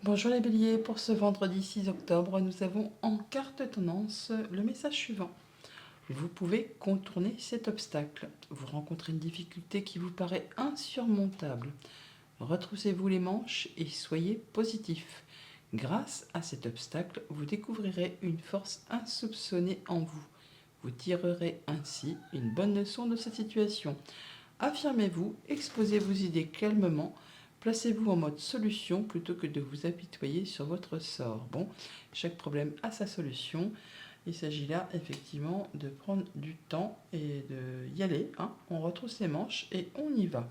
Bonjour les béliers, pour ce vendredi 6 octobre, nous avons en carte tendance le message suivant. Vous pouvez contourner cet obstacle. Vous rencontrez une difficulté qui vous paraît insurmontable. Retroussez-vous les manches et soyez positif. Grâce à cet obstacle, vous découvrirez une force insoupçonnée en vous. Vous tirerez ainsi une bonne leçon de cette situation. Affirmez-vous, exposez vos idées calmement, placez-vous en mode solution plutôt que de vous apitoyer sur votre sort. Bon, chaque problème a sa solution. Il s'agit là effectivement de prendre du temps et de y aller. On retrousse les manches et on y va.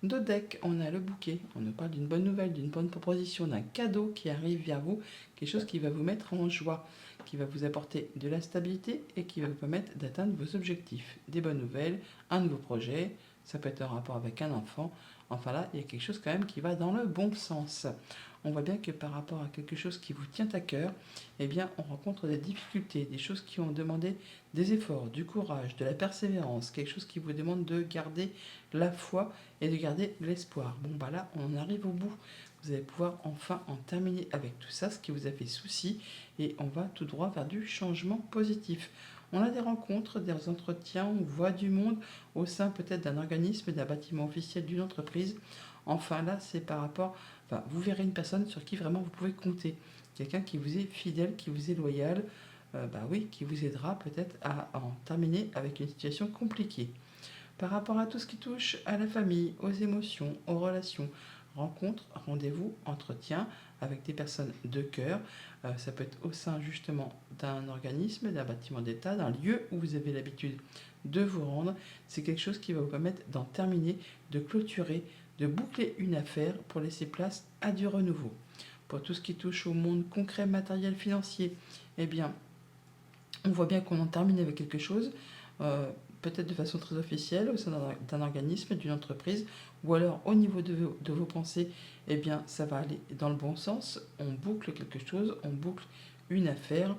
Dos deck, on a le bouquet. On nous parle d'une bonne nouvelle, d'une bonne proposition, d'un cadeau qui arrive vers vous, quelque chose qui va vous mettre en joie, qui va vous apporter de la stabilité et qui va vous permettre d'atteindre vos objectifs. Des bonnes nouvelles, un nouveau projet, ça peut être un rapport avec un enfant. Enfin là, il y a quelque chose quand même qui va dans le bon sens. On voit bien que par rapport à quelque chose qui vous tient à cœur, eh bien, on rencontre des difficultés, des choses qui ont demandé des efforts, du courage, de la persévérance, quelque chose qui vous demande de garder la foi et de garder l'espoir. Bon, bah là, on arrive au bout. Vous allez pouvoir enfin en terminer avec tout ça, ce qui vous a fait souci, et on va tout droit vers du changement positif. On a des rencontres, des entretiens, on voit du monde au sein peut-être d'un organisme, d'un bâtiment officiel, d'une entreprise. Enfin là, c'est par rapport, enfin, vous verrez une personne sur qui vraiment vous pouvez compter. Quelqu'un qui vous est fidèle, qui vous est loyal, bah oui, qui vous aidera peut-être à en terminer avec une situation compliquée. Par rapport à tout ce qui touche à la famille, aux émotions, aux relations, rencontres, rendez-vous, entretiens avec des personnes de cœur. Ça peut être au sein justement d'un organisme, d'un bâtiment d'État, d'un lieu où vous avez l'habitude de vous rendre. C'est quelque chose qui va vous permettre d'en terminer, de clôturer, de boucler une affaire pour laisser place à du renouveau. Pour tout ce qui touche au monde concret, matériel, financier, eh bien, on voit bien qu'on en termine avec quelque chose, euh, peut-être de façon très officielle, au sein d'un organisme, d'une entreprise, ou alors au niveau de vos pensées, eh bien ça va aller dans le bon sens, on boucle quelque chose, on boucle une affaire,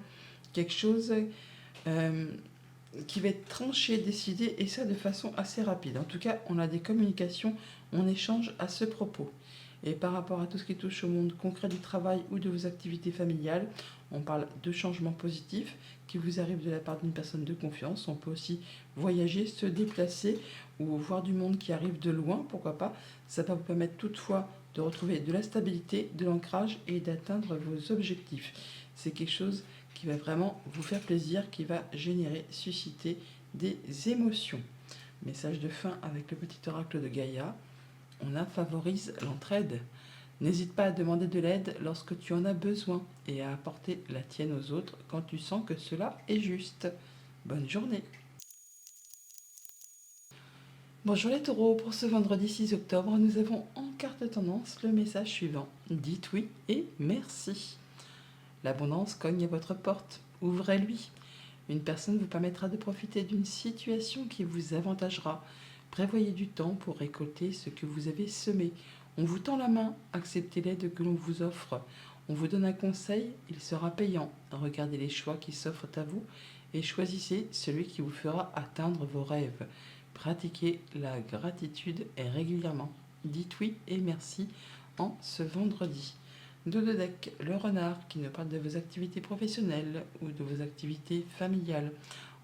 quelque chose euh, qui va être tranché, décidé, et ça de façon assez rapide. En tout cas, on a des communications, on échange à ce propos. Et par rapport à tout ce qui touche au monde concret du travail ou de vos activités familiales, on parle de changements positifs qui vous arrivent de la part d'une personne de confiance. On peut aussi voyager, se déplacer ou voir du monde qui arrive de loin, pourquoi pas. Ça va vous permettre toutefois de retrouver de la stabilité, de l'ancrage et d'atteindre vos objectifs. C'est quelque chose qui va vraiment vous faire plaisir, qui va générer, susciter des émotions. Message de fin avec le petit oracle de Gaïa. On favorise l'entraide. N'hésite pas à demander de l'aide lorsque tu en as besoin et à apporter la tienne aux autres quand tu sens que cela est juste. Bonne journée. Bonjour les taureaux, pour ce vendredi 6 octobre, nous avons en carte tendance le message suivant. Dites oui et merci. L'abondance cogne à votre porte, ouvrez-lui. Une personne vous permettra de profiter d'une situation qui vous avantagera. Prévoyez du temps pour récolter ce que vous avez semé. On vous tend la main, acceptez l'aide que l'on vous offre. On vous donne un conseil, il sera payant. Regardez les choix qui s'offrent à vous et choisissez celui qui vous fera atteindre vos rêves. Pratiquez la gratitude régulièrement. Dites oui et merci en ce vendredi. Dos de deck, le renard qui nous parle de vos activités professionnelles ou de vos activités familiales.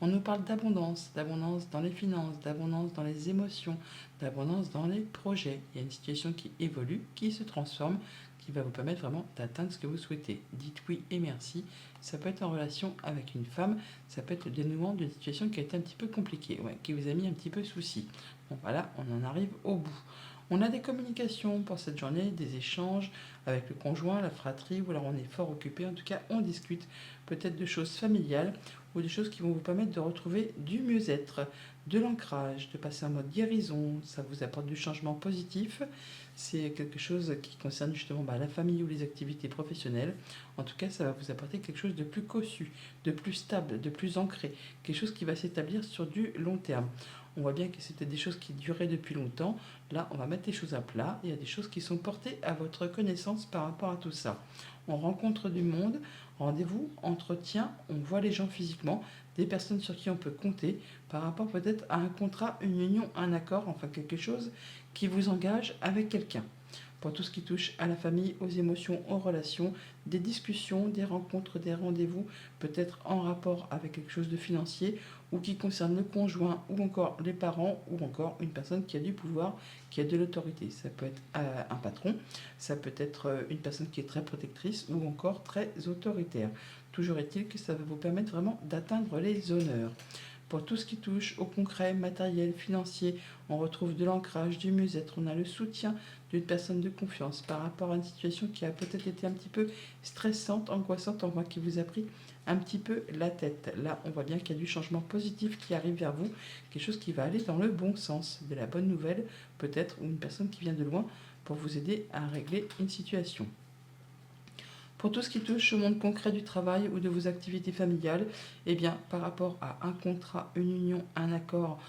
On nous parle d'abondance dans les finances, d'abondance dans les émotions, d'abondance dans les projets. Il y a une situation qui évolue, qui se transforme, qui va vous permettre vraiment d'atteindre ce que vous souhaitez. Dites oui et merci. Ça peut être en relation avec une femme, ça peut être le dénouement d'une situation qui a été un petit peu compliquée, qui vous a mis un petit peu souci. Bon voilà, on en arrive au bout. On a des communications pour cette journée, des échanges avec le conjoint, la fratrie, ou alors on est fort occupé. En tout cas, on discute peut-être de choses familiales ou de choses qui vont vous permettre de retrouver du mieux-être, de l'ancrage, de passer en mode guérison. Ça vous apporte du changement positif. C'est quelque chose qui concerne justement la famille ou les activités professionnelles. En tout cas, ça va vous apporter quelque chose de plus cossu, de plus stable, de plus ancré, quelque chose qui va s'établir sur du long terme. On voit bien que c'était des choses qui duraient depuis longtemps. Là, on va mettre les choses à plat. Il y a des choses qui sont portées à votre connaissance par rapport à tout ça. On rencontre du monde, rendez-vous, entretien, on voit les gens physiquement, des personnes sur qui on peut compter par rapport peut-être à un contrat, une union, un accord, enfin quelque chose qui vous engage avec quelqu'un. Pour tout ce qui touche à la famille, aux émotions, aux relations, des discussions, des rencontres, des rendez-vous, peut-être en rapport avec quelque chose de financier ou qui concerne le conjoint ou encore les parents ou encore une personne qui a du pouvoir, qui a de l'autorité. Ça peut être un patron, ça peut être une personne qui est très protectrice ou encore très autoritaire. Toujours est-il que ça va vous permettre vraiment d'atteindre les honneurs. Pour tout ce qui touche au concret, matériel, financier, on retrouve de l'ancrage, du mieux-être, on a le soutien d'une personne de confiance par rapport à une situation qui a peut-être été un petit peu stressante, angoissante, enfin qui vous a pris un petit peu la tête. Là, on voit bien qu'il y a du changement positif qui arrive vers vous, quelque chose qui va aller dans le bon sens, de la bonne nouvelle peut-être, ou une personne qui vient de loin pour vous aider à régler une situation. Pour tout ce qui touche au monde concret du travail ou de vos activités familiales, eh bien, par rapport à un contrat, une union, un accord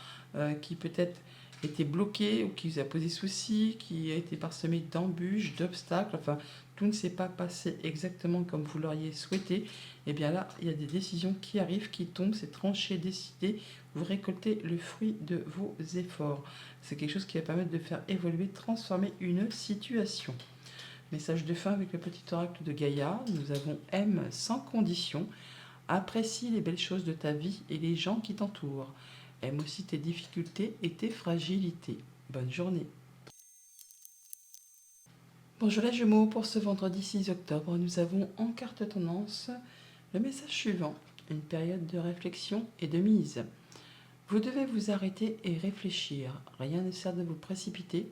qui peut-être était bloqué ou qui vous a posé souci, qui a été parsemé d'embûches, d'obstacles, enfin, tout ne s'est pas passé exactement comme vous l'auriez souhaité, eh bien là, il y a des décisions qui arrivent, qui tombent, c'est tranché, décidé, vous récoltez le fruit de vos efforts. C'est quelque chose qui va permettre de faire évoluer, transformer une situation. Message de fin avec le petit oracle de Gaïa. Nous avons aime sans condition. Apprécie les belles choses de ta vie et les gens qui t'entourent. Aime aussi tes difficultés et tes fragilités. Bonne journée. Bonjour les Gémeaux, pour ce vendredi 6 octobre, nous avons en carte tendance le message suivant. Une période de réflexion et de mise. Vous devez vous arrêter et réfléchir. Rien ne sert de vous précipiter.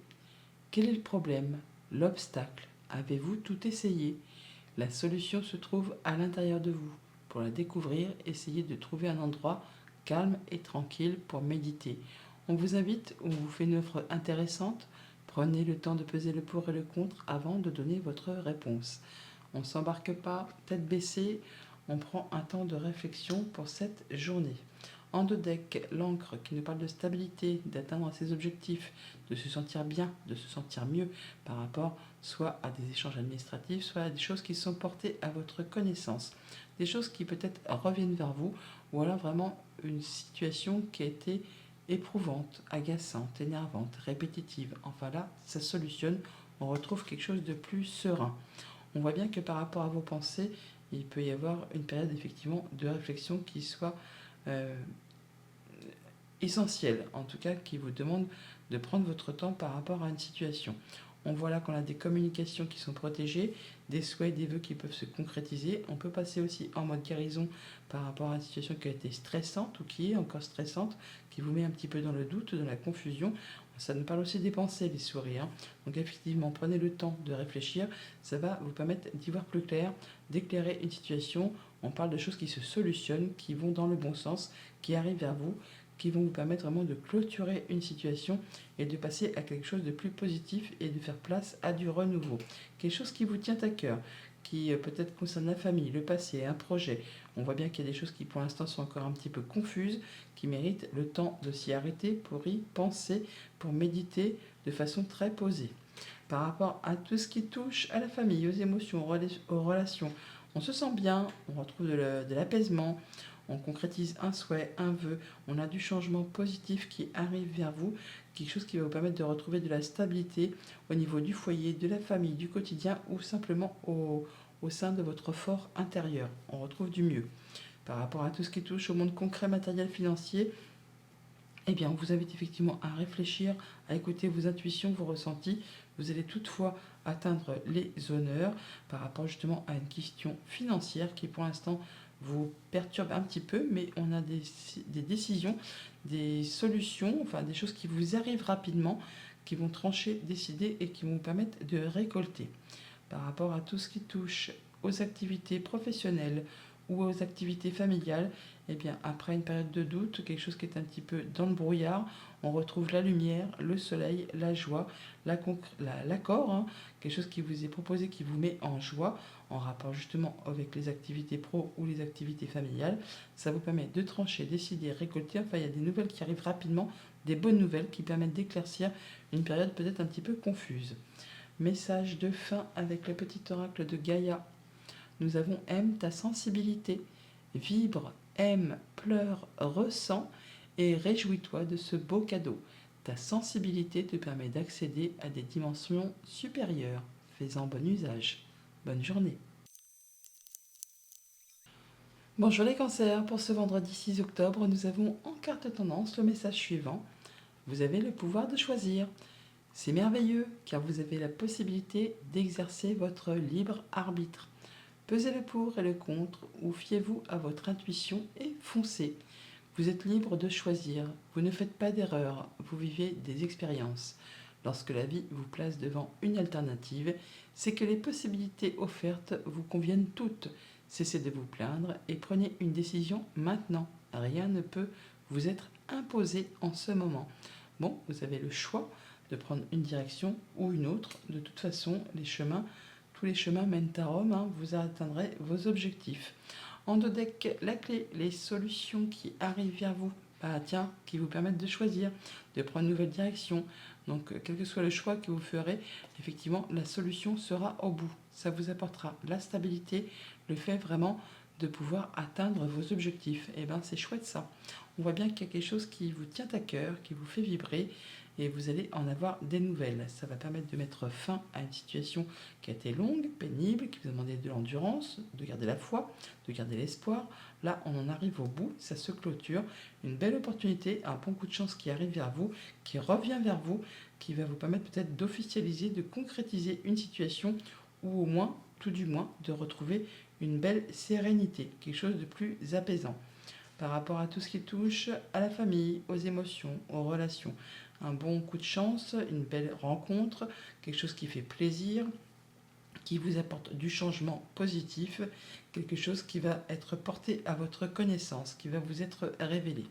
Quel est le problème? L'obstacle? Avez-vous tout essayé? La solution se trouve à l'intérieur de vous. Pour la découvrir, essayez de trouver un endroit calme et tranquille pour méditer. On vous invite, on vous fait une offre intéressante. Prenez le temps de peser le pour et le contre avant de donner votre réponse. On ne s'embarque pas, tête baissée, on prend un temps de réflexion pour cette journée. En deux decks, l'encre qui nous parle de stabilité, d'atteindre ses objectifs, de se sentir bien, de se sentir mieux par rapport soit à des échanges administratifs, soit à des choses qui sont portées à votre connaissance. Des choses qui peut-être reviennent vers vous, ou alors vraiment une situation qui a été éprouvante, agaçante, énervante, répétitive. Enfin là, ça solutionne, on retrouve quelque chose de plus serein. On voit bien que par rapport à vos pensées, il peut y avoir une période effectivement de réflexion qui soit euh, essentielle, en tout cas qui vous demande de prendre votre temps par rapport à une situation. On voit là qu'on a des communications qui sont protégées, des souhaits, des vœux qui peuvent se concrétiser. On peut passer aussi en mode guérison par rapport à une situation qui a été stressante ou qui est encore stressante, qui vous met un petit peu dans le doute, dans la confusion. Ça nous parle aussi des pensées, les sourires. Donc effectivement, prenez le temps de réfléchir. Ça va vous permettre d'y voir plus clair, d'éclairer une situation. On parle de choses qui se solutionnent, qui vont dans le bon sens, qui arrivent vers vous, qui vont vous permettre vraiment de clôturer une situation et de passer à quelque chose de plus positif et de faire place à du renouveau. Quelque chose qui vous tient à cœur, qui peut-être concerne la famille, le passé, un projet. On voit bien qu'il y a des choses qui pour l'instant sont encore un petit peu confuses, qui méritent le temps de s'y arrêter pour y penser, pour méditer de façon très posée. Par rapport à tout ce qui touche à la famille, aux émotions, aux relations, on se sent bien, on retrouve de l'apaisement, on concrétise un souhait, un vœu, on a du changement positif qui arrive vers vous, quelque chose qui va vous permettre de retrouver de la stabilité au niveau du foyer, de la famille, du quotidien ou simplement au sein de votre fort intérieur. On retrouve du mieux. Par rapport à tout ce qui touche au monde concret, matériel, financier, eh bien, on vous invite effectivement à réfléchir, à écouter vos intuitions, vos ressentis. Vous allez toutefois atteindre les honneurs par rapport justement à une question financière qui pour l'instant vous perturbe un petit peu, mais on a des décisions, des solutions, enfin des choses qui vous arrivent rapidement, qui vont trancher, décider et qui vont vous permettre de récolter. Par rapport à tout ce qui touche aux activités professionnelles ou aux activités familiales, eh bien, après une période de doute, quelque chose qui est un petit peu dans le brouillard, on retrouve la lumière, le soleil, la joie, l'accord, hein, quelque chose qui vous est proposé, qui vous met en joie, en rapport justement avec les activités pro ou les activités familiales. Ça vous permet de trancher, décider, récolter. Enfin, il y a des nouvelles qui arrivent rapidement, des bonnes nouvelles qui permettent d'éclaircir une période peut-être un petit peu confuse. Message de fin avec le petit oracle de Gaïa. Nous avons aime ta sensibilité, vibre, aime, pleure, ressens et réjouis-toi de ce beau cadeau. Ta sensibilité te permet d'accéder à des dimensions supérieures. Fais-en bon usage. Bonne journée. Bonjour les cancers, pour ce vendredi 6 octobre, nous avons en carte tendance le message suivant. Vous avez le pouvoir de choisir. C'est merveilleux car vous avez la possibilité d'exercer votre libre arbitre. Pesez le pour et le contre ou fiez-vous à votre intuition et foncez. Vous êtes libre de choisir, vous ne faites pas d'erreur, vous vivez des expériences. Lorsque la vie vous place devant une alternative, c'est que les possibilités offertes vous conviennent toutes. Cessez de vous plaindre et prenez une décision maintenant. Rien ne peut vous être imposé en ce moment. Bon, vous avez le choix de prendre une direction ou une autre. De toute façon, tous les chemins mènent à Rome, hein, vous atteindrez vos objectifs. En dos deck, la clé, les solutions qui arrivent vers vous, qui vous permettent de choisir, de prendre une nouvelle direction. Donc, quel que soit le choix que vous ferez, effectivement, la solution sera au bout. Ça vous apportera la stabilité, le fait vraiment de pouvoir atteindre vos objectifs. Et bien, c'est chouette ça. On voit bien qu'il y a quelque chose qui vous tient à cœur, qui vous fait vibrer, et vous allez en avoir des nouvelles. Ça va permettre de mettre fin à une situation qui a été longue, pénible, qui vous a demandé de l'endurance, de garder la foi, de garder l'espoir. Là, on en arrive au bout, ça se clôture. Une belle opportunité, un bon coup de chance qui arrive vers vous, qui revient vers vous, qui va vous permettre peut-être d'officialiser, de concrétiser une situation ou au moins, tout du moins, de retrouver une belle sérénité, quelque chose de plus apaisant. Par rapport à tout ce qui touche à la famille, aux émotions, aux relations, un bon coup de chance, une belle rencontre, quelque chose qui fait plaisir, qui vous apporte du changement positif, quelque chose qui va être porté à votre connaissance, qui va vous être révélé.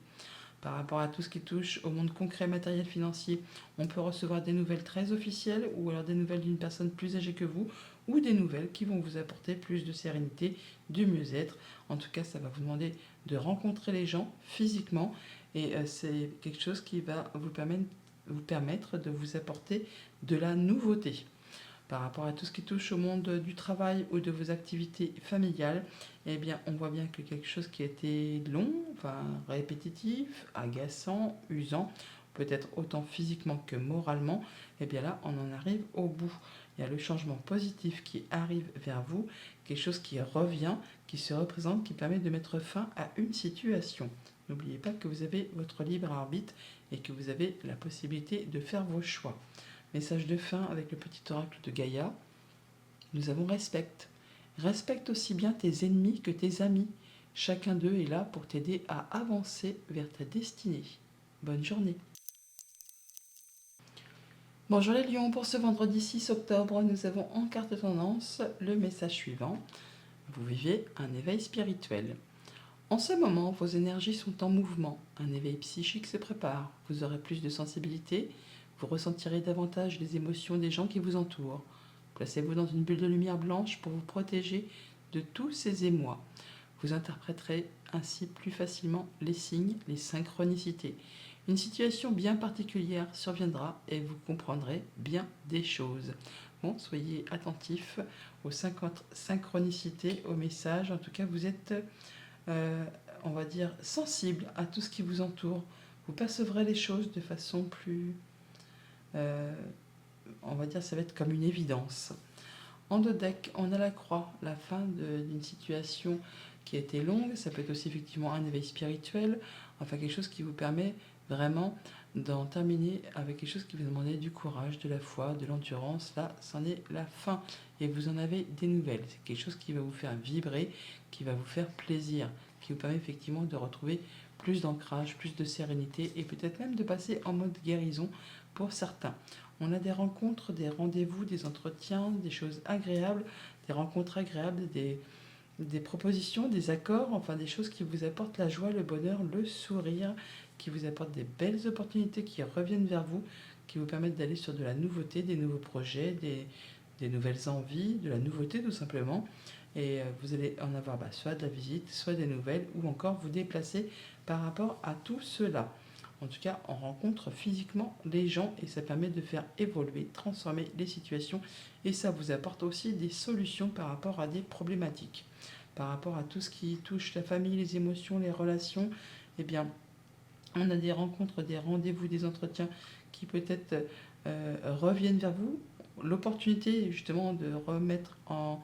Par rapport à tout ce qui touche au monde concret, matériel, financier, on peut recevoir des nouvelles très officielles ou alors des nouvelles d'une personne plus âgée que vous ou des nouvelles qui vont vous apporter plus de sérénité, du mieux-être. En tout cas, ça va vous demander de rencontrer les gens physiquement et c'est quelque chose qui va vous permettre de vous apporter de la nouveauté. Par rapport à tout ce qui touche au monde du travail ou de vos activités familiales, eh bien, on voit bien que quelque chose qui a été long, répétitif, agaçant, usant, peut-être autant physiquement que moralement, eh bien là, on en arrive au bout. Il y a le changement positif qui arrive vers vous, quelque chose qui revient, qui se représente, qui permet de mettre fin à une situation. N'oubliez pas que vous avez votre libre arbitre et que vous avez la possibilité de faire vos choix. Message de fin avec le petit oracle de Gaïa. Nous avons respecte. Respecte aussi bien tes ennemis que tes amis. Chacun d'eux est là pour t'aider à avancer vers ta destinée. Bonne journée. Bonjour les lions, pour ce vendredi 6 octobre, nous avons en carte tendance le message suivant. Vous vivez un éveil spirituel. En ce moment, vos énergies sont en mouvement. Un éveil psychique se prépare. Vous aurez plus de sensibilité. Vous ressentirez davantage les émotions des gens qui vous entourent. Placez-vous dans une bulle de lumière blanche pour vous protéger de tous ces émois. Vous interpréterez ainsi plus facilement les signes, les synchronicités. Une situation bien particulière surviendra et vous comprendrez bien des choses. Bon, soyez attentifs aux synchronicités, aux messages. En tout cas, vous êtes, on va dire, sensible à tout ce qui vous entoure. Vous percevrez les choses de façon plus... on va dire, ça va être comme une évidence. En dos deck, on a la croix, la fin d'une situation qui a été longue. Ça peut être aussi effectivement un éveil spirituel, enfin quelque chose qui vous permet vraiment d'en terminer avec quelque chose qui vous demande du courage, de la foi, de l'endurance. Là, c'en est la fin et vous en avez des nouvelles. C'est quelque chose qui va vous faire vibrer, qui va vous faire plaisir, qui vous permet effectivement de retrouver plus d'ancrage, plus de sérénité et peut-être même de passer en mode guérison pour certains. On a des rencontres, des rendez-vous, des entretiens, des choses agréables, des rencontres agréables, des propositions, des accords, enfin des choses qui vous apportent la joie, le bonheur, le sourire, qui vous apportent des belles opportunités qui reviennent vers vous, qui vous permettent d'aller sur de la nouveauté, des nouveaux projets, des nouvelles envies, de la nouveauté tout simplement. Et vous allez en avoir soit de la visite, soit des nouvelles, ou encore vous déplacer par rapport à tout cela. En tout cas, on rencontre physiquement les gens et ça permet de faire évoluer, transformer les situations et ça vous apporte aussi des solutions par rapport à des problématiques. Par rapport à tout ce qui touche la famille, les émotions, les relations, eh bien, on a des rencontres, des rendez-vous, des entretiens qui peut-être reviennent vers vous. L'opportunité justement de remettre en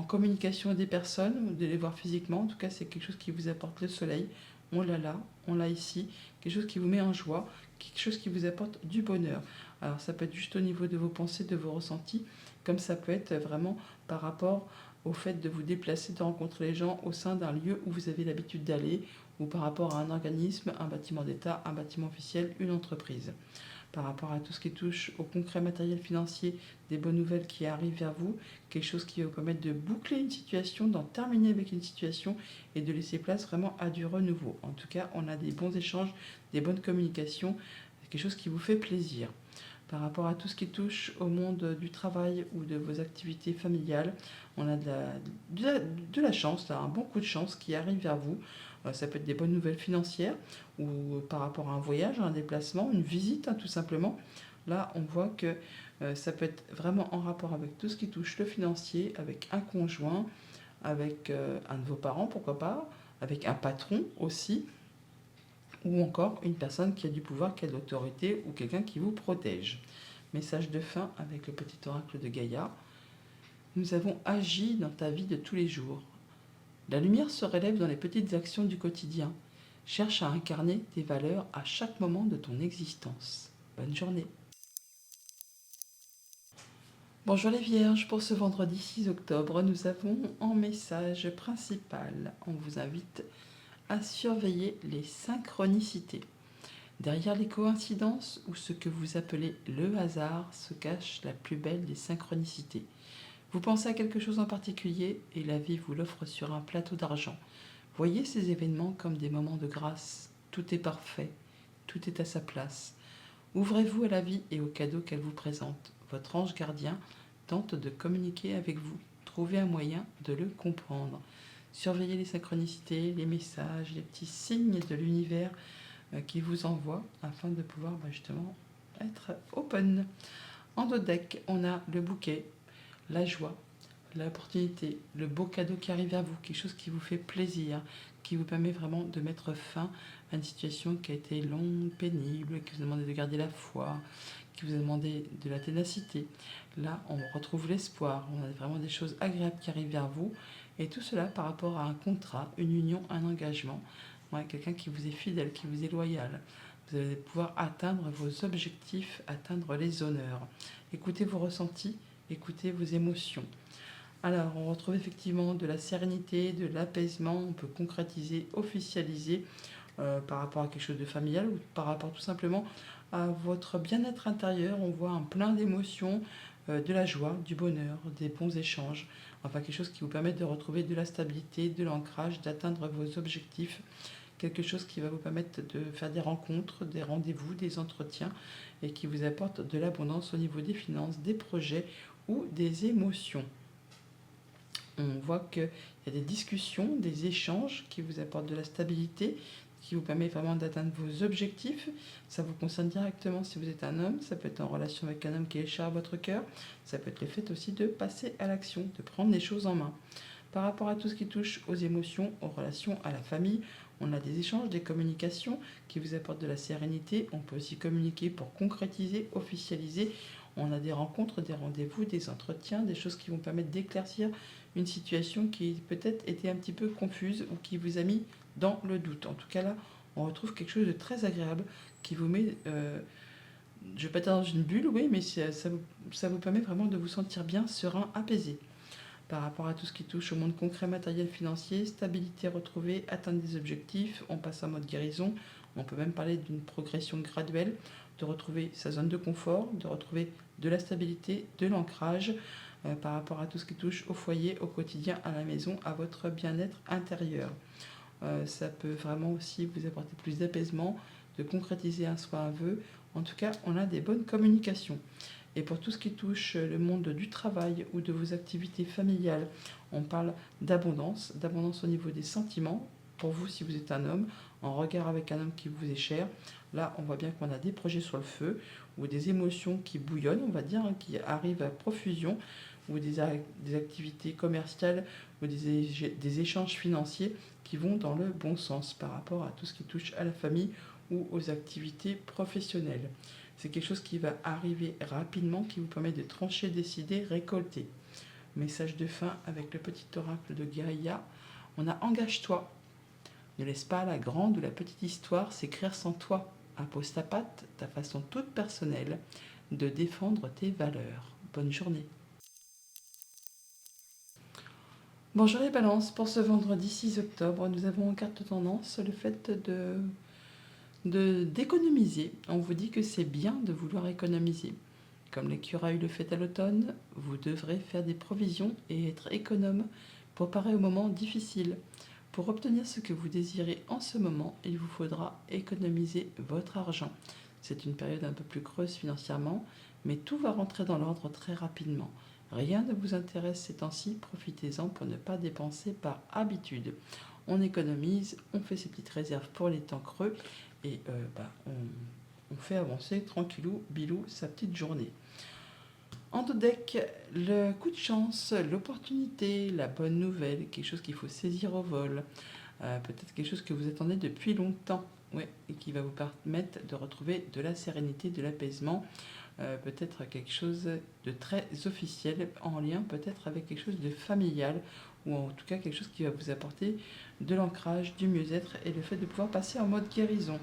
communication des personnes, de les voir physiquement. En tout cas, c'est quelque chose qui vous apporte le soleil. On l'a là, on l'a ici. Quelque chose qui vous met en joie, quelque chose qui vous apporte du bonheur. Alors ça peut être juste au niveau de vos pensées, de vos ressentis, comme ça peut être vraiment par rapport au fait de vous déplacer, de rencontrer les gens au sein d'un lieu où vous avez l'habitude d'aller, ou par rapport à un organisme, un bâtiment d'État, un bâtiment officiel, une entreprise. Par rapport à tout ce qui touche au concret matériel financier, des bonnes nouvelles qui arrivent vers vous, quelque chose qui va vous permettre de boucler une situation, d'en terminer avec une situation et de laisser place vraiment à du renouveau. En tout cas, on a des bons échanges, des bonnes communications, quelque chose qui vous fait plaisir. Par rapport à tout ce qui touche au monde du travail ou de vos activités familiales, on a de la chance, là, un bon coup de chance qui arrive vers vous. Ça peut être des bonnes nouvelles financières ou par rapport à un voyage, un déplacement, une visite, hein, tout simplement. Là, on voit que ça peut être vraiment en rapport avec tout ce qui touche le financier, avec un conjoint, avec un de vos parents, pourquoi pas, avec un patron aussi, ou encore une personne qui a du pouvoir, qui a de l'autorité, ou quelqu'un qui vous protège. Message de fin avec le petit oracle de Gaïa. Nous avons agi dans ta vie de tous les jours. La lumière se relève dans les petites actions du quotidien. Cherche à incarner tes valeurs à chaque moment de ton existence. Bonne journée. Bonjour les Vierges, pour ce vendredi 6 octobre, nous avons en message principal, on vous invite à surveiller les synchronicités. Derrière les coïncidences ou ce que vous appelez le hasard se cache la plus belle des synchronicités. Vous pensez à quelque chose en particulier et la vie vous l'offre sur un plateau d'argent. Voyez ces événements comme des moments de grâce. Tout est parfait, tout est à sa place. Ouvrez-vous à la vie et aux cadeaux qu'elle vous présente. Votre ange gardien tente de communiquer avec vous. Trouvez un moyen de le comprendre. Surveillez les synchronicités, les messages, les petits signes de l'univers qui vous envoie afin de pouvoir justement être open. En dos deck, on a le bouquet, la joie, l'opportunité, le beau cadeau qui arrive à vous, quelque chose qui vous fait plaisir, qui vous permet vraiment de mettre fin à une situation qui a été longue, pénible, qui vous a demandé de garder la foi, qui vous a demandé de la ténacité. Là, on retrouve l'espoir, on a vraiment des choses agréables qui arrivent vers vous, et tout cela par rapport à un contrat, une union, un engagement. Ouais, quelqu'un qui vous est fidèle, qui vous est loyal. Vous allez pouvoir atteindre vos objectifs, atteindre les honneurs. Écoutez vos ressentis, écoutez vos émotions. Alors, on retrouve effectivement de la sérénité, de l'apaisement. On peut concrétiser, officialiser par rapport à quelque chose de familial ou par rapport tout simplement à votre bien-être intérieur. On voit un plein d'émotions, de la joie, du bonheur, des bons échanges. Enfin, quelque chose qui vous permet de retrouver de la stabilité, de l'ancrage, d'atteindre vos objectifs. Quelque chose qui va vous permettre de faire des rencontres, des rendez-vous, des entretiens et qui vous apporte de l'abondance au niveau des finances, des projets ou des émotions. On voit qu'il y a des discussions, des échanges qui vous apportent de la stabilité, qui vous permet vraiment d'atteindre vos objectifs. Ça vous concerne directement si vous êtes un homme, ça peut être en relation avec un homme qui est cher à votre cœur, ça peut être le fait aussi de passer à l'action, de prendre les choses en main. Par rapport à tout ce qui touche aux émotions, aux relations, à la famille, on a des échanges, des communications qui vous apportent de la sérénité. On peut aussi communiquer pour concrétiser, officialiser. On a des rencontres, des rendez-vous, des entretiens, des choses qui vont permettre d'éclaircir une situation qui peut-être était un petit peu confuse ou qui vous a mis dans le doute. En tout cas là, on retrouve quelque chose de très agréable qui vous met, je ne vais pas dire dans une bulle, oui, mais ça vous permet vraiment de vous sentir bien, serein, apaisé. Par rapport à tout ce qui touche au monde concret, matériel, financier, stabilité retrouvée, atteindre des objectifs, on passe en mode guérison. On peut même parler d'une progression graduelle, de retrouver sa zone de confort, de retrouver de la stabilité, de l'ancrage par rapport à tout ce qui touche au foyer, au quotidien, à la maison, à votre bien-être intérieur. Ça peut vraiment aussi vous apporter plus d'apaisement, de concrétiser un souhait, un vœu. En tout cas, on a des bonnes communications. Et pour tout ce qui touche le monde du travail ou de vos activités familiales, on parle d'abondance au niveau des sentiments. Pour vous, si vous êtes un homme, en regard avec un homme qui vous est cher, là, on voit bien qu'on a des projets sur le feu ou des émotions qui bouillonnent, on va dire, qui arrivent à profusion, ou des activités commerciales ou des échanges financiers qui vont dans le bon sens par rapport à tout ce qui touche à la famille ou aux activités professionnelles. C'est quelque chose qui va arriver rapidement, qui vous permet de trancher, décider, récolter. Message de fin avec le petit oracle de Gaïa. On a engage-toi. Ne laisse pas la grande ou la petite histoire s'écrire sans toi. Impose ta patte, ta façon toute personnelle de défendre tes valeurs. Bonne journée. Bonjour les balances, pour ce vendredi 6 octobre, nous avons en carte tendance le fait d'économiser. On vous dit que c'est bien de vouloir économiser. Comme l'écureuil le fait à l'automne, vous devrez faire des provisions et être économe pour parer aux moments difficiles. Pour obtenir ce que vous désirez en ce moment, il vous faudra économiser votre argent. C'est une période un peu plus creuse financièrement, mais tout va rentrer dans l'ordre très rapidement. Rien ne vous intéresse ces temps-ci, profitez-en pour ne pas dépenser par habitude. On économise, on fait ses petites réserves pour les temps creux et on fait avancer tranquillou, bilou, sa petite journée. En dos deck, le coup de chance, l'opportunité, la bonne nouvelle, quelque chose qu'il faut saisir au vol, peut-être quelque chose que vous attendez depuis longtemps, et qui va vous permettre de retrouver de la sérénité, de l'apaisement, peut-être quelque chose de très officiel, en lien peut-être avec quelque chose de familial, ou en tout cas quelque chose qui va vous apporter de l'ancrage, du mieux-être et le fait de pouvoir passer en mode guérison.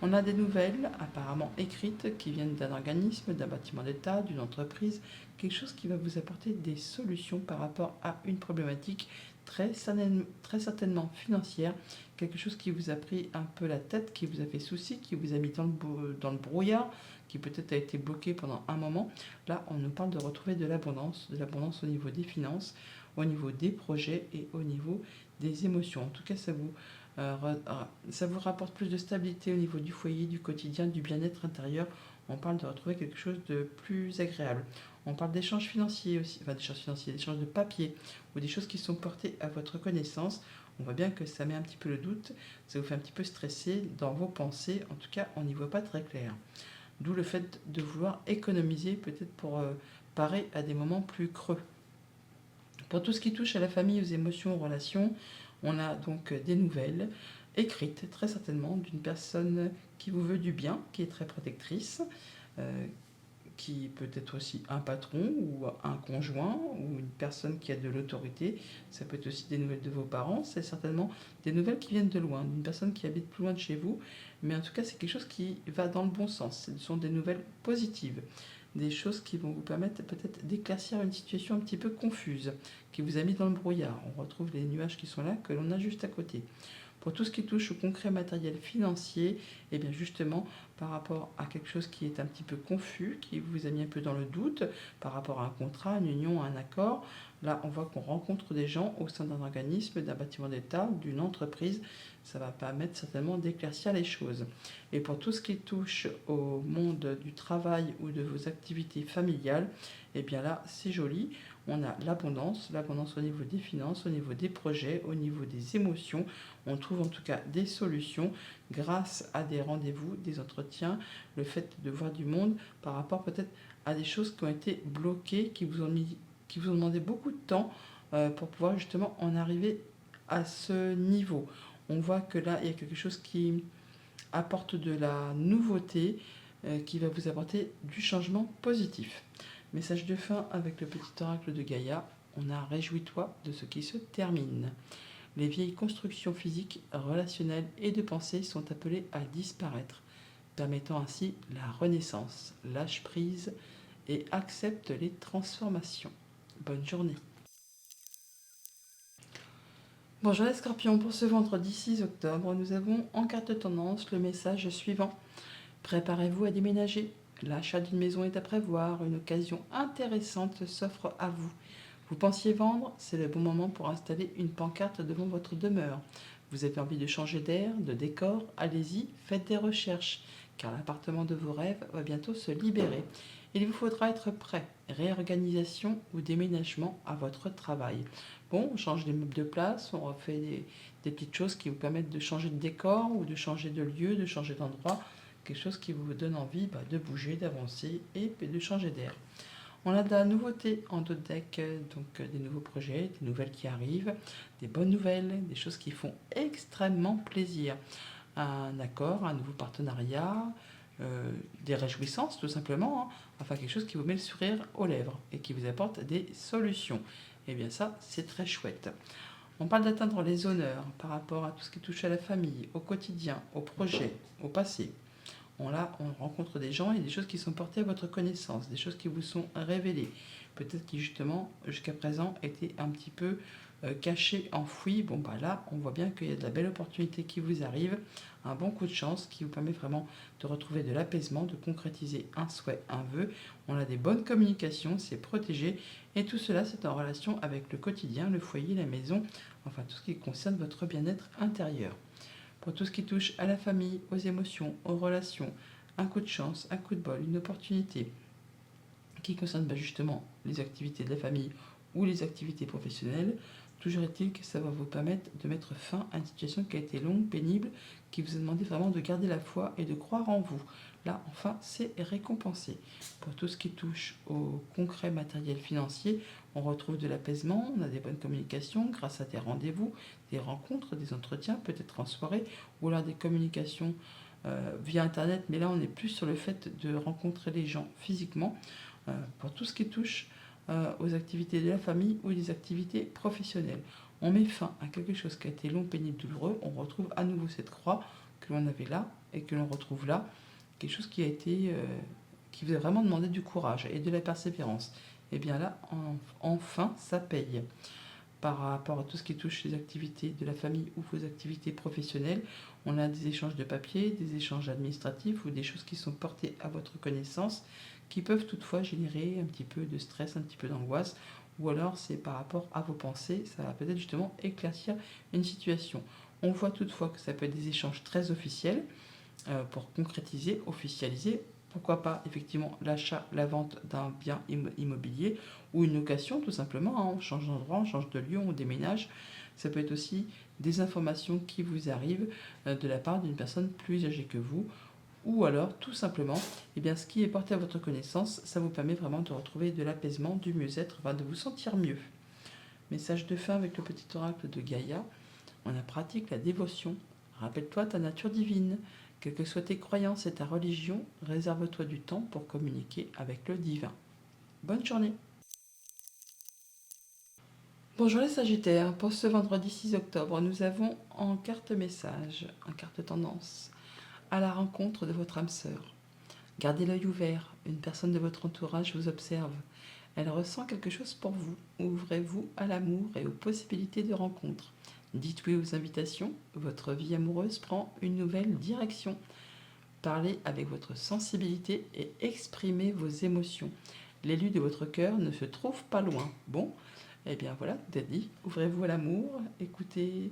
On a des nouvelles apparemment écrites qui viennent d'un organisme, d'un bâtiment d'État, d'une entreprise, quelque chose qui va vous apporter des solutions par rapport à une problématique très certainement financière, quelque chose qui vous a pris un peu la tête, qui vous a fait souci, qui vous a mis dans le brouillard, qui peut-être a été bloqué pendant un moment. Là, on nous parle de retrouver de l'abondance au niveau des finances, au niveau des projets et au niveau des émotions. En tout cas, ça vous rapporte plus de stabilité au niveau du foyer, du quotidien, du bien-être intérieur. On parle de retrouver quelque chose de plus agréable. On parle d'échanges financiers aussi, d'échanges de papier ou des choses qui sont portées à votre connaissance. On voit bien que ça met un petit peu le doute, ça vous fait un petit peu stresser dans vos pensées. En tout cas, on n'y voit pas très clair. D'où le fait de vouloir économiser peut-être pour parer à des moments plus creux. Pour tout ce qui touche à la famille, aux émotions, aux relations, on a donc des nouvelles écrites très certainement d'une personne qui vous veut du bien, qui est très protectrice, qui peut être aussi un patron ou un conjoint ou une personne qui a de l'autorité. Ça peut être aussi des nouvelles de vos parents, c'est certainement des nouvelles qui viennent de loin, d'une personne qui habite plus loin de chez vous, mais en tout cas c'est quelque chose qui va dans le bon sens. Ce sont des nouvelles positives, des choses qui vont vous permettre peut-être d'éclaircir une situation un petit peu confuse, qui vous a mis dans le brouillard. On retrouve les nuages qui sont là, que l'on a juste à côté. Pour tout ce qui touche au concret matériel financier, et bien justement par rapport à quelque chose qui est un petit peu confus, qui vous a mis un peu dans le doute, par rapport à un contrat, une union, un accord, là on voit qu'on rencontre des gens au sein d'un organisme, d'un bâtiment d'État, d'une entreprise, ça va permettre certainement d'éclaircir les choses. Et pour tout ce qui touche au monde du travail ou de vos activités familiales, et bien là c'est joli. On a l'abondance au niveau des finances, au niveau des projets, au niveau des émotions. On trouve en tout cas des solutions grâce à des rendez-vous, des entretiens, le fait de voir du monde par rapport peut-être à des choses qui ont été bloquées, qui vous ont demandé beaucoup de temps pour pouvoir justement en arriver à ce niveau. On voit que là, il y a quelque chose qui apporte de la nouveauté, qui va vous apporter du changement positif. Message de fin avec le petit oracle de Gaïa. On a réjouis-toi de ce qui se termine. Les vieilles constructions physiques, relationnelles et de pensée sont appelées à disparaître, permettant ainsi la renaissance. Lâche prise et accepte les transformations. Bonne journée. Bonjour les scorpions, pour ce vendredi 6 octobre, nous avons en carte tendance le message suivant. Préparez-vous à déménager. L'achat d'une maison est à prévoir, une occasion intéressante s'offre à vous. Vous pensiez vendre, c'est le bon moment pour installer une pancarte devant votre demeure. Vous avez envie de changer d'air, de décor, allez-y, faites des recherches, car l'appartement de vos rêves va bientôt se libérer. Il vous faudra être prêt, réorganisation ou déménagement à votre travail. Bon, on change les meubles de place, on refait des petites choses qui vous permettent de changer de décor ou de changer de lieu, de changer d'endroit, quelque chose qui vous donne envie de bouger, d'avancer et de changer d'air. On a de la nouveauté en dos de deck, donc des nouveaux projets, des nouvelles qui arrivent, des bonnes nouvelles, des choses qui font extrêmement plaisir. Un accord, un nouveau partenariat, des réjouissances tout simplement, hein. Enfin quelque chose qui vous met le sourire aux lèvres et qui vous apporte des solutions. Et bien ça, c'est très chouette. On parle d'atteindre les honneurs par rapport à tout ce qui touche à la famille, au quotidien, au projet, au passé. On rencontre des gens et des choses qui sont portées à votre connaissance, des choses qui vous sont révélées. Peut-être qui justement, jusqu'à présent, étaient un petit peu cachées, enfouies. Bon, bah là, on voit bien qu'il y a de la belle opportunité qui vous arrive, un bon coup de chance qui vous permet vraiment de retrouver de l'apaisement, de concrétiser un souhait, un vœu. On a des bonnes communications, c'est protégé. Et tout cela, c'est en relation avec le quotidien, le foyer, la maison, enfin tout ce qui concerne votre bien-être intérieur. Pour tout ce qui touche à la famille, aux émotions, aux relations, un coup de chance, un coup de bol, une opportunité qui concerne justement les activités de la famille ou les activités professionnelles, toujours est-il que ça va vous permettre de mettre fin à une situation qui a été longue, pénible, qui vous a demandé vraiment de garder la foi et de croire en vous. Là, enfin, c'est récompensé. Pour tout ce qui touche au concret matériel financier, on retrouve de l'apaisement, on a des bonnes communications grâce à des rendez-vous, des rencontres, des entretiens, peut-être en soirée, ou alors des communications via Internet, mais là on est plus sur le fait de rencontrer les gens physiquement. Pour tout ce qui touche aux activités de la famille ou des activités professionnelles. On met fin à quelque chose qui a été long, pénible, douloureux, on retrouve à nouveau cette croix que l'on avait là et que l'on retrouve là, quelque chose qui a été, qui vous a vraiment demandé du courage et de la persévérance. Et bien là, enfin, ça paye. Par rapport à tout ce qui touche les activités de la famille ou vos activités professionnelles, on a des échanges de papier, des échanges administratifs ou des choses qui sont portées à votre connaissance qui peuvent toutefois générer un petit peu de stress, un petit peu d'angoisse, ou alors c'est par rapport à vos pensées, ça va peut-être justement éclaircir une situation. On voit toutefois que ça peut être des échanges très officiels pour concrétiser, officialiser, pourquoi pas effectivement l'achat, la vente d'un bien immobilier ou une location tout simplement, hein. On change d'endroit, on change de lieu, on déménage. Ça peut être aussi des informations qui vous arrivent de la part d'une personne plus âgée que vous, ou alors tout simplement, eh bien, ce qui est porté à votre connaissance, ça vous permet vraiment de retrouver de l'apaisement, du mieux-être, enfin, de vous sentir mieux. Message de fin avec le petit oracle de Gaïa. On a pratique la dévotion. Rappelle-toi ta nature divine. Quelles que soient tes croyances et ta religion, réserve-toi du temps pour communiquer avec le divin. Bonne journée. Bonjour les Sagittaires, pour ce vendredi 6 octobre, nous avons en carte message, en carte tendance, à la rencontre de votre âme sœur. Gardez l'œil ouvert, une personne de votre entourage vous observe. Elle ressent quelque chose pour vous. Ouvrez-vous à l'amour et aux possibilités de rencontre. Dites oui aux invitations, votre vie amoureuse prend une nouvelle direction. Parlez avec votre sensibilité et exprimez vos émotions. L'élu de votre cœur ne se trouve pas loin. Bon, eh bien voilà, tout est dit. Ouvrez-vous à l'amour, écoutez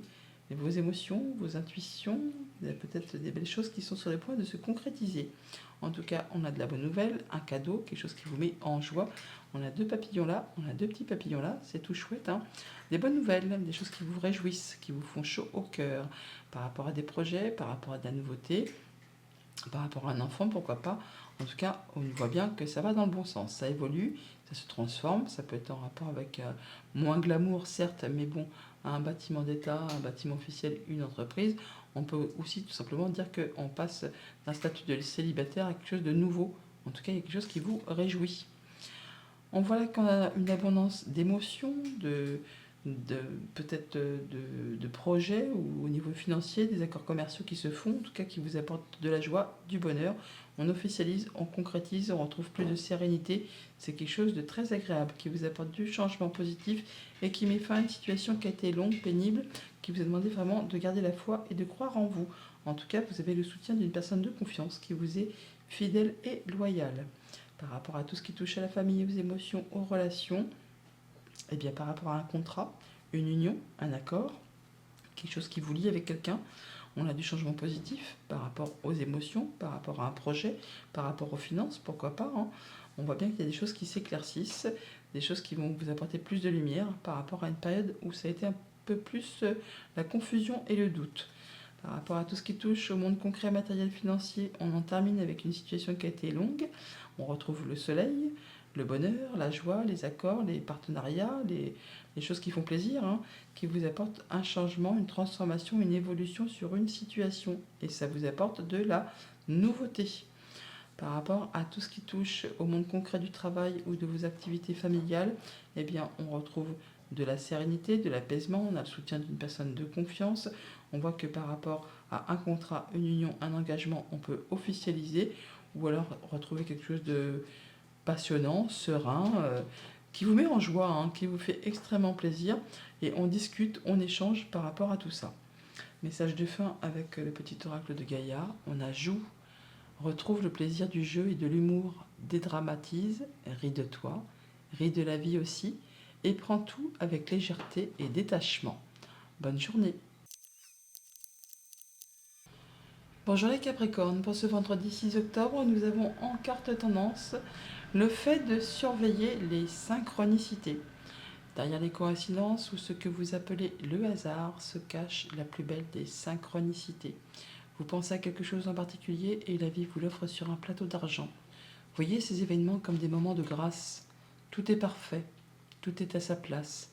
vos émotions, vos intuitions. Il y a peut-être des belles choses qui sont sur le point de se concrétiser. En tout cas, on a de la bonne nouvelle, un cadeau, quelque chose qui vous met en joie. On a deux papillons là, on a deux petits papillons là, c'est tout chouette, hein. Des bonnes nouvelles, des choses qui vous réjouissent, qui vous font chaud au cœur, par rapport à des projets, par rapport à de la nouveauté, par rapport à un enfant, pourquoi pas. En tout cas, on voit bien que ça va dans le bon sens, ça évolue, ça se transforme, ça peut être en rapport avec moins glamour, certes, mais bon, un bâtiment d'État, un bâtiment officiel, une entreprise. On peut aussi tout simplement dire qu'on passe d'un statut de célibataire à quelque chose de nouveau. En tout cas, il y a quelque chose qui vous réjouit. On voit là qu'on a une abondance d'émotions, de peut-être de projets ou au niveau financier, des accords commerciaux qui se font, en tout cas qui vous apportent de la joie, du bonheur. On officialise, on concrétise, on retrouve plus de sérénité. C'est quelque chose de très agréable qui vous apporte du changement positif et qui met fin à une situation qui a été longue, pénible, qui vous a demandé vraiment de garder la foi et de croire en vous. En tout cas, vous avez le soutien d'une personne de confiance qui vous est fidèle et loyale. Par rapport à tout ce qui touche à la famille, aux émotions, aux relations, et bien par rapport à un contrat, une union, un accord, quelque chose qui vous lie avec quelqu'un, on a du changement positif par rapport aux émotions, par rapport à un projet, par rapport aux finances, pourquoi pas, hein. On voit bien qu'il y a des choses qui s'éclaircissent, des choses qui vont vous apporter plus de lumière par rapport à une période où ça a été un peu plus la confusion et le doute. Par rapport à tout ce qui touche au monde concret, matériel, financier, on en termine avec une situation qui a été longue. On retrouve le soleil, le bonheur, la joie, les accords, les partenariats, les choses qui font plaisir, hein, qui vous apportent un changement, une transformation, une évolution sur une situation. Et ça vous apporte de la nouveauté. Par rapport à tout ce qui touche au monde concret du travail ou de vos activités familiales, eh bien, on retrouve de la sérénité, de l'apaisement, on a le soutien d'une personne de confiance. On voit que par rapport à un contrat, une union, un engagement, on peut officialiser ou alors retrouver quelque chose de passionnant, serein, qui vous met en joie, hein, qui vous fait extrêmement plaisir. Et on discute, on échange par rapport à tout ça. Message de fin avec le petit oracle de Gaïa. On a joue, retrouve le plaisir du jeu et de l'humour, dédramatise, ris de toi, ris de la vie aussi, et prends tout avec légèreté et détachement. Bonne journée. Bonjour les Capricornes, pour ce vendredi 6 octobre, nous avons en carte tendance le fait de surveiller les synchronicités. Derrière les coïncidences ou ce que vous appelez le hasard se cache la plus belle des synchronicités. Vous pensez à quelque chose en particulier et la vie vous l'offre sur un plateau d'argent. Voyez ces événements comme des moments de grâce. Tout est parfait, tout est à sa place.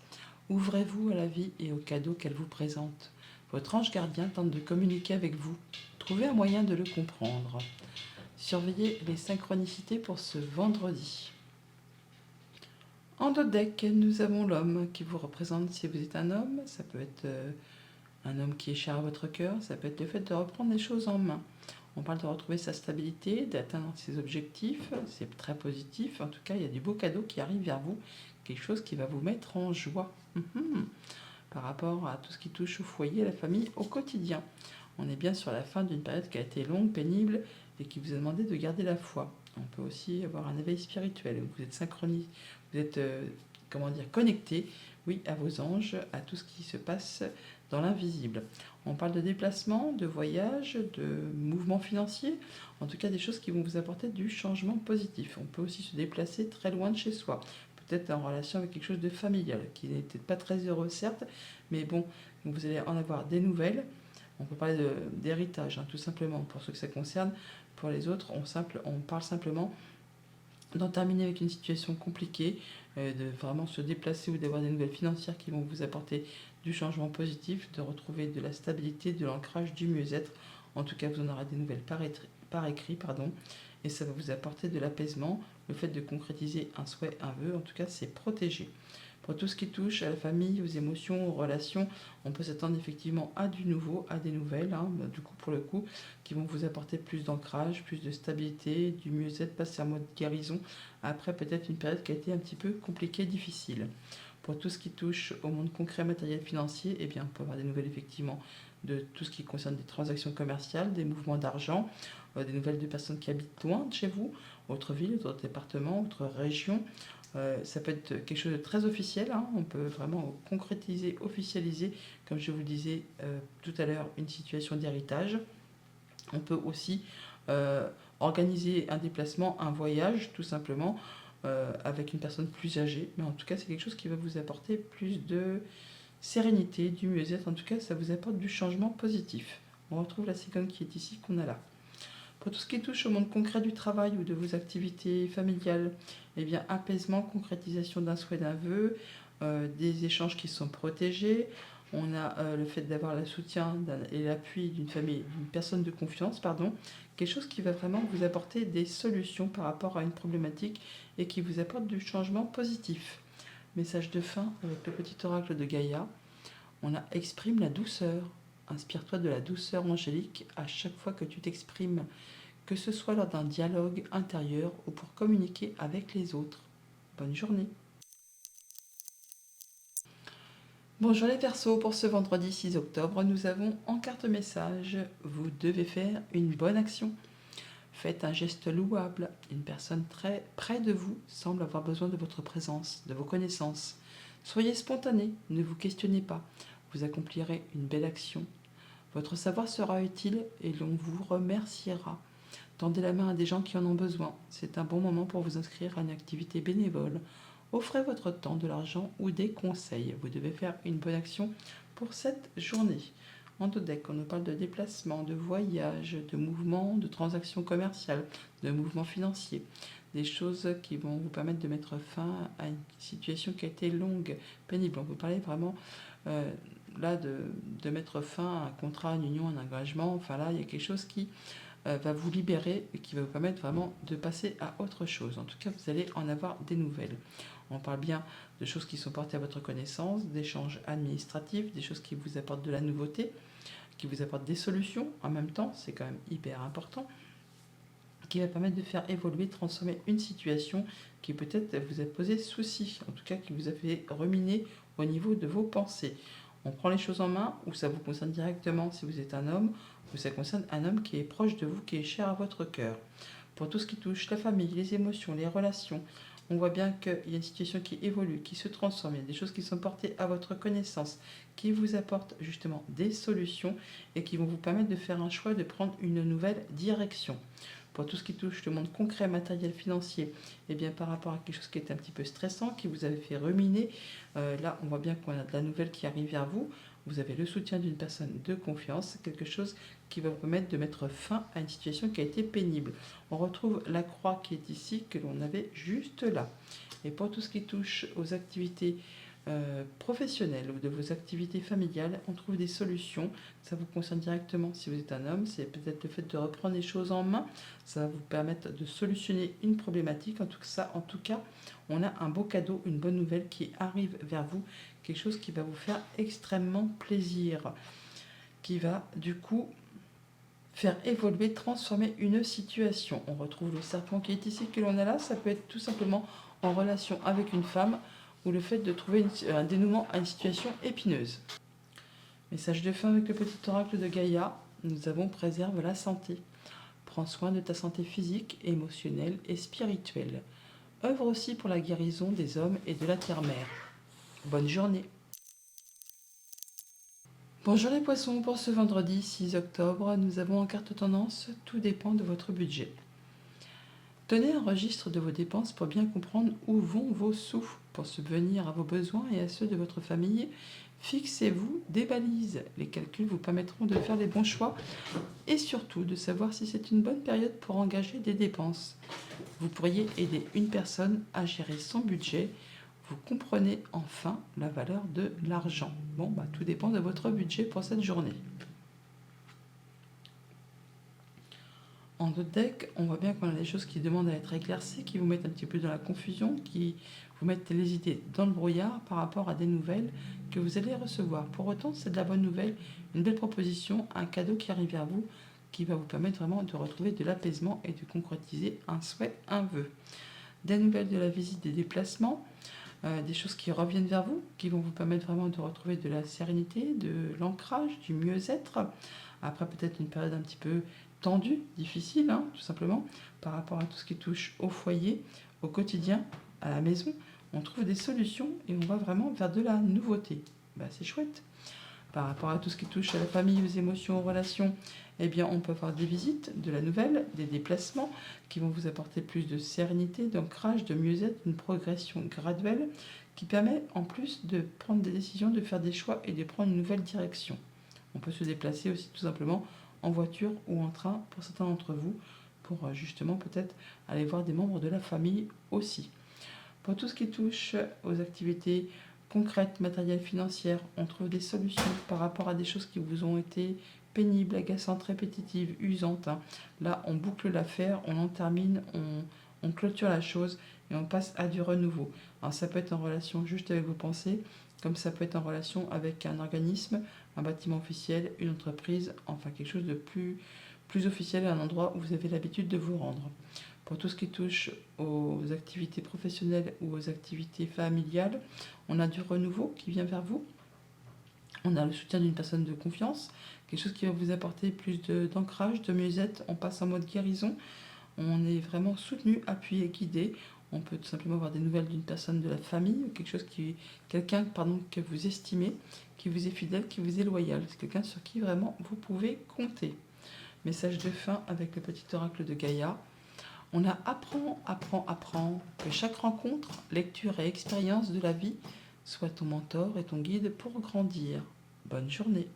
Ouvrez-vous à la vie et aux cadeaux qu'elle vous présente. Votre ange gardien tente de communiquer avec vous. Trouvez un moyen de le comprendre. Surveillez les synchronicités pour ce vendredi. En dos de deck, nous avons l'homme qui vous représente si vous êtes un homme. Ça peut être un homme qui est cher à votre cœur. Ça peut être le fait de reprendre les choses en main. On parle de retrouver sa stabilité, d'atteindre ses objectifs. C'est très positif. En tout cas, il y a du beau cadeau qui arrive vers vous. Quelque chose qui va vous mettre en joie. Par rapport à tout ce qui touche au foyer, à la famille, au quotidien. On est bien sur la fin d'une période qui a été longue, pénible et qui vous a demandé de garder la foi. On peut aussi avoir un éveil spirituel. Vous êtes synchronisé, vous êtes connecté, oui, à vos anges, à tout ce qui se passe dans l'invisible. On parle de déplacement, de voyage, de mouvements financiers, en tout cas des choses qui vont vous apporter du changement positif. On peut aussi se déplacer très loin de chez soi, peut-être en relation avec quelque chose de familial, qui n'est peut-être pas très heureux certes, mais bon, vous allez en avoir des nouvelles. On peut parler d'héritage, tout simplement, pour ceux que ça concerne. Pour les autres, on parle simplement d'en terminer avec une situation compliquée, de vraiment se déplacer ou d'avoir des nouvelles financières qui vont vous apporter du changement positif, de retrouver de la stabilité, de l'ancrage, du mieux-être. En tout cas, vous en aurez des nouvelles par écrit, et ça va vous apporter de l'apaisement. Le fait de concrétiser un souhait, un vœu, en tout cas, c'est protégé. Pour tout ce qui touche à la famille, aux émotions, aux relations, on peut s'attendre effectivement à du nouveau, à des nouvelles, du coup pour le coup, qui vont vous apporter plus d'ancrage, plus de stabilité, du mieux-être, passer en mode guérison, après peut-être une période qui a été un petit peu compliquée, difficile. Pour tout ce qui touche au monde concret, matériel, financier, eh bien, on peut avoir des nouvelles effectivement de tout ce qui concerne des transactions commerciales, des mouvements d'argent, des nouvelles de personnes qui habitent loin de chez vous, autre ville, autre département, autre région. Ça peut être quelque chose de très officiel, on peut vraiment concrétiser, officialiser, comme je vous le disais tout à l'heure, une situation d'héritage. On peut aussi organiser un déplacement, un voyage, tout simplement, avec une personne plus âgée. Mais en tout cas, c'est quelque chose qui va vous apporter plus de sérénité, du mieux-être. En tout cas, ça vous apporte du changement positif. On retrouve la cigogne qui est ici, qu'on a là. Pour tout ce qui touche au monde concret du travail ou de vos activités familiales, eh bien, apaisement, concrétisation d'un souhait, d'un vœu, des échanges qui sont protégés. On a le fait d'avoir le soutien et l'appui d'une famille, d'une personne de confiance, quelque chose qui va vraiment vous apporter des solutions par rapport à une problématique et qui vous apporte du changement positif. Message de fin avec le petit oracle de Gaïa. On a exprime la douceur. Inspire-toi de la douceur angélique à chaque fois que tu t'exprimes, que ce soit lors d'un dialogue intérieur ou pour communiquer avec les autres. Bonne journée. Bonjour les Verseaux, pour ce vendredi 6 octobre, nous avons en carte message, vous devez faire une bonne action. Faites un geste louable. Une personne très près de vous semble avoir besoin de votre présence, de vos connaissances. Soyez spontané, ne vous questionnez pas. Vous accomplirez une belle action. Votre savoir sera utile et l'on vous remerciera. Tendez la main à des gens qui en ont besoin. C'est un bon moment pour vous inscrire à une activité bénévole. Offrez votre temps, de l'argent ou des conseils. Vous devez faire une bonne action pour cette journée. En deck, on nous parle de déplacement, de voyage, de mouvements, de transactions commerciales, de mouvements financiers. Des choses qui vont vous permettre de mettre fin à une situation qui a été longue, pénible. On peut parler vraiment là de mettre fin à un contrat, une union, un engagement. Enfin là, il y a quelque chose qui va vous libérer et qui va vous permettre vraiment de passer à autre chose. En tout cas, vous allez en avoir des nouvelles. On parle bien de choses qui sont portées à votre connaissance, d'échanges administratifs, des choses qui vous apportent de la nouveauté, qui vous apportent des solutions en même temps, c'est quand même hyper important, qui va permettre de faire évoluer, transformer une situation qui peut-être vous a posé souci, en tout cas qui vous a fait ruminer au niveau de vos pensées. On prend les choses en main, ou ça vous concerne directement si vous êtes un homme, ou ça concerne un homme qui est proche de vous, qui est cher à votre cœur. Pour tout ce qui touche la famille, les émotions, les relations, on voit bien qu'il y a une situation qui évolue, qui se transforme, il y a des choses qui sont portées à votre connaissance, qui vous apportent justement des solutions et qui vont vous permettre de faire un choix, de prendre une nouvelle direction. Pour tout ce qui touche le monde concret, matériel, financier, et bien par rapport à quelque chose qui est un petit peu stressant, qui vous avait fait ruminer, là on voit bien qu'on a de la nouvelle qui arrive vers vous. Vous avez le soutien d'une personne de confiance, quelque chose qui va vous permettre de mettre fin à une situation qui a été pénible. On retrouve la croix qui est ici, que l'on avait juste là. Et pour tout ce qui touche aux activités professionnelles ou de vos activités familiales, on trouve des solutions. Ça vous concerne directement si vous êtes un homme, c'est peut-être le fait de reprendre les choses en main. Ça va vous permettre de solutionner une problématique. En tout cas, on a un beau cadeau, une bonne nouvelle qui arrive vers vous, quelque chose qui va vous faire extrêmement plaisir, qui va du coup faire évoluer, transformer une situation. On retrouve le serpent qui est ici, que l'on a là. Ça peut être tout simplement en relation avec une femme ou le fait de trouver un dénouement à une situation épineuse. Message de fin avec le petit oracle de Gaïa. Nous avons préserve la santé. Prends soin de ta santé physique, émotionnelle et spirituelle. Œuvre aussi pour la guérison des hommes et de la terre-mère. Bonne journée. Bonjour les poissons, pour ce vendredi 6 octobre, nous avons en carte tendance, tout dépend de votre budget. Tenez un registre de vos dépenses pour bien comprendre où vont vos sous. Pour subvenir à vos besoins et à ceux de votre famille, fixez-vous des balises. Les calculs vous permettront de faire les bons choix et surtout de savoir si c'est une bonne période pour engager des dépenses. Vous pourriez aider une personne à gérer son budget. Vous comprenez enfin la valeur de l'argent. Tout dépend de votre budget pour cette journée. En d'autres decks, on voit bien qu'on a des choses qui demandent à être éclaircies, qui vous mettent un petit peu dans la confusion, qui vous mettent les idées dans le brouillard par rapport à des nouvelles que vous allez recevoir. Pour autant, c'est de la bonne nouvelle, une belle proposition, un cadeau qui arrive vers vous, qui va vous permettre vraiment de retrouver de l'apaisement et de concrétiser un souhait, un vœu. Des nouvelles de la visite, des déplacements, des choses qui reviennent vers vous, qui vont vous permettre vraiment de retrouver de la sérénité, de l'ancrage, du mieux-être. Après peut-être une période un petit peu tendue, difficile, tout simplement, par rapport à tout ce qui touche au foyer, au quotidien, à la maison. On trouve des solutions et on va vraiment vers de la nouveauté. C'est chouette. Par rapport à tout ce qui touche à la famille, aux émotions, aux relations, on peut avoir des visites, de la nouvelle, des déplacements qui vont vous apporter plus de sérénité, d'ancrage, de mieux-être, une progression graduelle qui permet en plus de prendre des décisions, de faire des choix et de prendre une nouvelle direction. On peut se déplacer aussi tout simplement en voiture ou en train pour certains d'entre vous, pour justement peut-être aller voir des membres de la famille aussi. Pour tout ce qui touche aux activités concrètes, matérielles, financières, on trouve des solutions par rapport à des choses qui vous ont été pénibles, agaçantes, répétitives, usantes. Là, on boucle l'affaire, on en termine, on clôture la chose et on passe à du renouveau. Alors ça peut être en relation juste avec vos pensées, comme ça peut être en relation avec un organisme, un bâtiment officiel, une entreprise, enfin quelque chose de plus officiel, un endroit où vous avez l'habitude de vous rendre. Pour tout ce qui touche aux activités professionnelles ou aux activités familiales, on a du renouveau qui vient vers vous. On a le soutien d'une personne de confiance, quelque chose qui va vous apporter plus d'ancrage, de mieux-être. On passe en mode guérison. On est vraiment soutenu, appuyé, guidé. On peut tout simplement avoir des nouvelles d'une personne de la famille, quelqu'un que vous estimez, qui vous est fidèle, qui vous est loyal. C'est quelqu'un sur qui vraiment vous pouvez compter. Message de fin avec le petit oracle de Gaïa. On a apprend, que chaque rencontre, lecture et expérience de la vie soit ton mentor et ton guide pour grandir. Bonne journée.